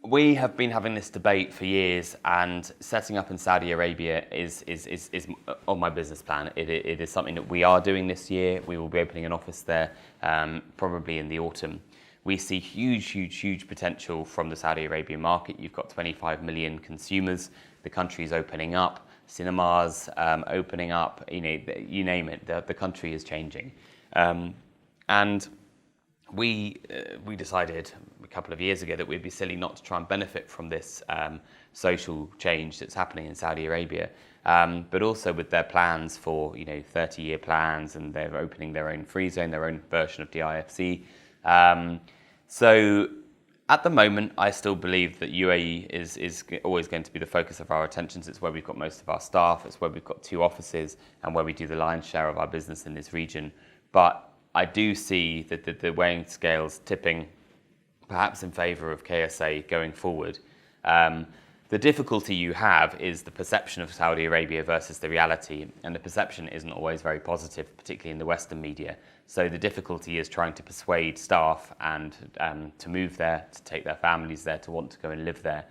We have been having this debate for years, and setting up in Saudi Arabia is on my business plan. It is something that we are doing this year. We will be opening an office there probably in the autumn. We see huge potential from the Saudi Arabian market. You've got 25 million consumers. The country is opening up. Cinemas opening up. You name it. The country is changing, and we decided a couple of years ago that we'd be silly not to try and benefit from this social change that's happening in Saudi Arabia, but also with their plans for 30-year plans, and they're opening their own free zone, their own version of the IFC. So at the moment, I still believe that UAE is always going to be the focus of our attentions. It's where we've got most of our staff. It's where we've got 2 offices and where we do the lion's share of our business in this region. But I do see that the weighing scales tipping perhaps in favour of KSA going forward. The difficulty you have is the perception of Saudi Arabia versus the reality, and the perception isn't always very positive, particularly in the Western media. So the difficulty is trying to persuade staff and to move there, to take their families there, to want to go and live there.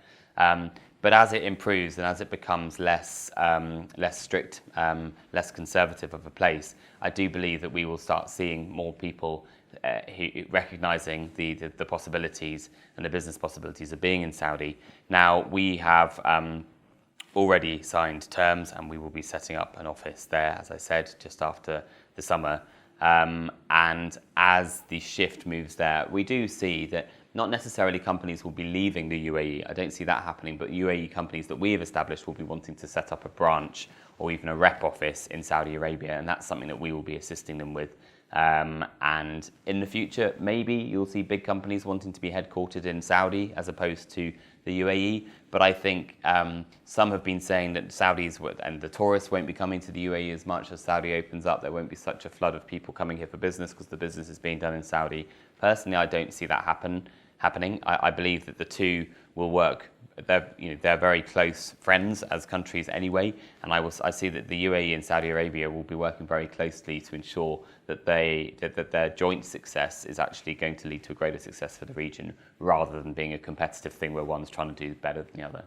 But as it improves and as it becomes less strict, less conservative of a place, I do believe that we will start seeing more people recognising the possibilities and the business possibilities of being in Saudi. Now, we have already signed terms, and we will be setting up an office there, as I said, just after the summer. And as the shift moves there, we do see that not necessarily companies will be leaving the UAE. I don't see that happening, but UAE companies that we have established will be wanting to set up a branch or even a rep office in Saudi Arabia, and that's something that we will be assisting them with. And in the future, maybe you'll see big companies wanting to be headquartered in Saudi as opposed to the UAE. But I think some have been saying that Saudis and the tourists won't be coming to the UAE as much. As Saudi opens up, there won't be such a flood of people coming here for business because the business is being done in Saudi. Personally, I don't see that happening. I believe that the two will work. They're very close friends as countries anyway, and I see that the UAE and Saudi Arabia will be working very closely to ensure that their joint success is actually going to lead to a greater success for the region, rather than being a competitive thing where one's trying to do better than the other.